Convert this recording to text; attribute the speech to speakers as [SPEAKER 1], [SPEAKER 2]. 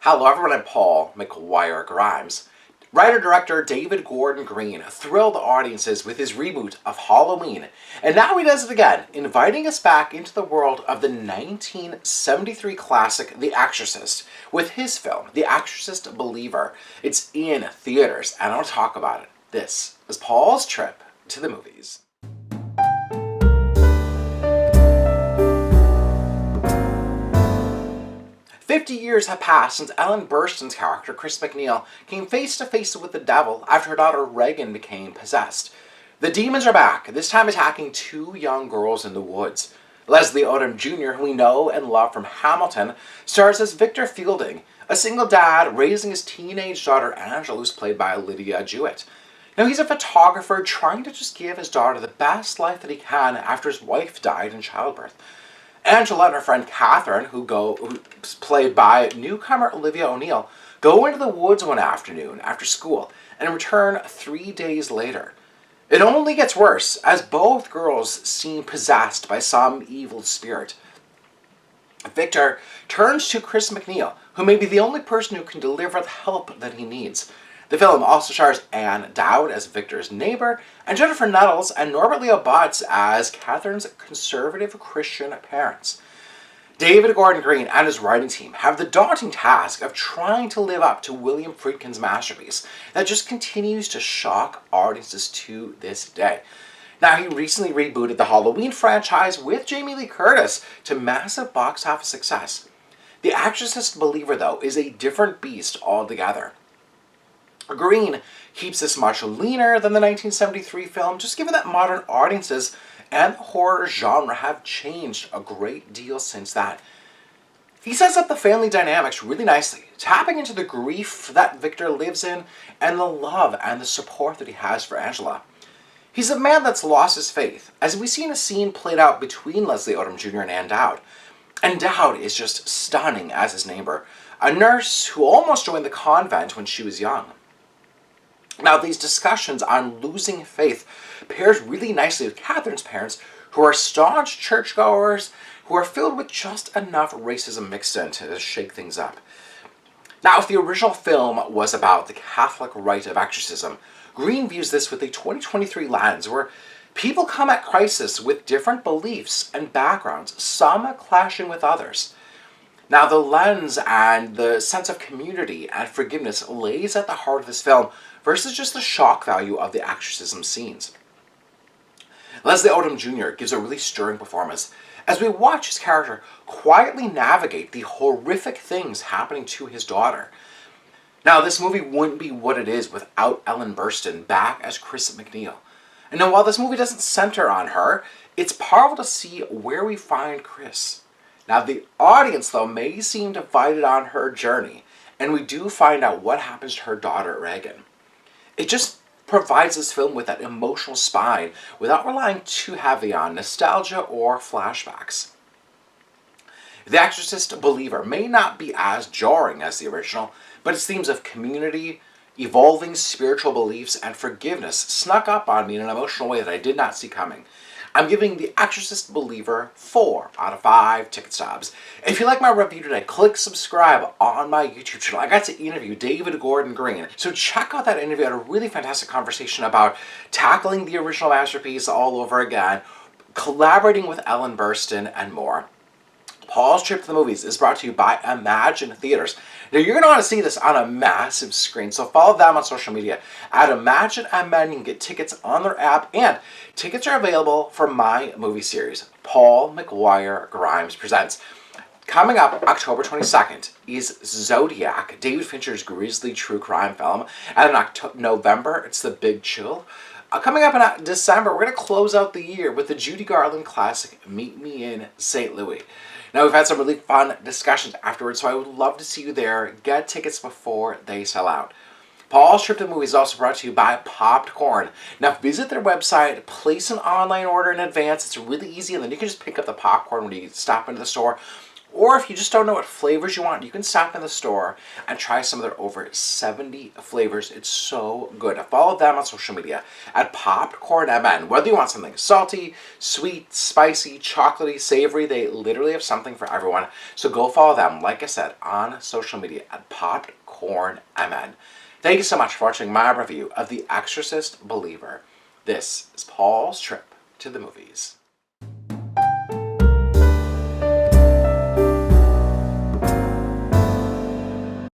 [SPEAKER 1] Hello everyone, I'm Paul McGuire Grimes. Writer-director David Gordon Green thrilled audiences with his reboot of Halloween, and now he does it again, inviting us back into the world of the 1973 classic The Exorcist with his film, The Exorcist Believer. It's in theaters, and I want to talk about it. This is Paul's trip to the movies. 50 years have passed since Ellen Burstyn's character, Chris MacNeil, came face to face with the devil after her daughter Regan became possessed. The demons are back, this time attacking two young girls in the woods. Leslie Odom Jr., who we know and love from Hamilton, stars as Victor Fielding, a single dad raising his teenage daughter Angela, who's played by Lydia Jewett. Now, he's a photographer trying to just give his daughter the best life that he can after his wife died in childbirth. Angela and her friend Catherine, who's played by newcomer Olivia O'Neill, go into the woods one afternoon after school and return 3 days later. It only gets worse as both girls seem possessed by some evil spirit. Victor turns to Chris MacNeil, who may be the only person who can deliver the help that he needs. The film also stars Anne Dowd as Victor's neighbor, and Jennifer Nettles and Norbert Leo Butz as Catherine's conservative Christian parents. David Gordon Green and his writing team have the daunting task of trying to live up to William Friedkin's masterpiece that just continues to shock audiences to this day. Now, he recently rebooted the Halloween franchise with Jamie Lee Curtis to massive box office success. The Exorcist Believer, though, is a different beast altogether. Green keeps this much leaner than the 1973 film, just given that modern audiences and the horror genre have changed a great deal since that. He sets up the family dynamics really nicely, tapping into the grief that Victor lives in and the love and the support that he has for Angela. He's a man that's lost his faith, as we see in a scene played out between Leslie Odom Jr. and Anne Dowd. And Dowd is just stunning as his neighbor, a nurse who almost joined the convent when she was young. Now, these discussions on losing faith pairs really nicely with Catherine's parents, who are staunch churchgoers who are filled with just enough racism mixed in to shake things up. Now, if the original film was about the Catholic rite of exorcism, Green views this with a 2023 lens where people come at crisis with different beliefs and backgrounds, some clashing with others. Now, the lens and the sense of community and forgiveness lays at the heart of this film versus just the shock value of the exorcism scenes. Leslie Odom Jr. gives a really stirring performance as we watch his character quietly navigate the horrific things happening to his daughter. Now, this movie wouldn't be what it is without Ellen Burstyn back as Chris MacNeil. And now, while this movie doesn't center on her, it's powerful to see where we find Chris. Now, the audience, though, may seem divided on her journey, and we do find out what happens to her daughter, Regan. It just provides this film with that emotional spine without relying too heavy on nostalgia or flashbacks. The Exorcist Believer may not be as jarring as the original, but its themes of community, evolving spiritual beliefs, and forgiveness snuck up on me in an emotional way that I did not see coming. I'm giving The Exorcist Believer 4 out of 5 ticket stubs. If you like my review today, click subscribe on my YouTube channel. I got to interview David Gordon Green, so check out that interview. I had a really fantastic conversation about tackling the original masterpiece all over again, collaborating with Ellen Burstyn, and more. Paul's Trip to the Movies is brought to you by Imagine Theaters. Now, you're going to want to see this on a massive screen, so follow them on social media at Imagine MN. You can get tickets on their app, and tickets are available for my movie series, Paul McGuire Grimes Presents. Coming up October 22nd is Zodiac, David Fincher's grisly true crime film, and in November, it's The Big Chill. Coming up in December, we're going to close out the year with the Judy Garland classic, Meet Me in St. Louis. Now, we've had some really fun discussions afterwards, so I would love to see you there. Get tickets before they sell out. Paul's Trip to the Movies is also brought to you by Popcorn. Now, visit their website, place an online order in advance. It's really easy, and then you can just pick up the popcorn when you stop into the store. Or if you just don't know what flavors you want, you can stop in the store and try some of their over 70 flavors. It's so good. Follow them on social media at PopcornMN. Whether you want something salty, sweet, spicy, chocolatey, savory, they literally have something for everyone. So go follow them, like I said, on social media at PopcornMN. Thank you so much for watching my review of The Exorcist Believer. This is Paul's trip to the movies.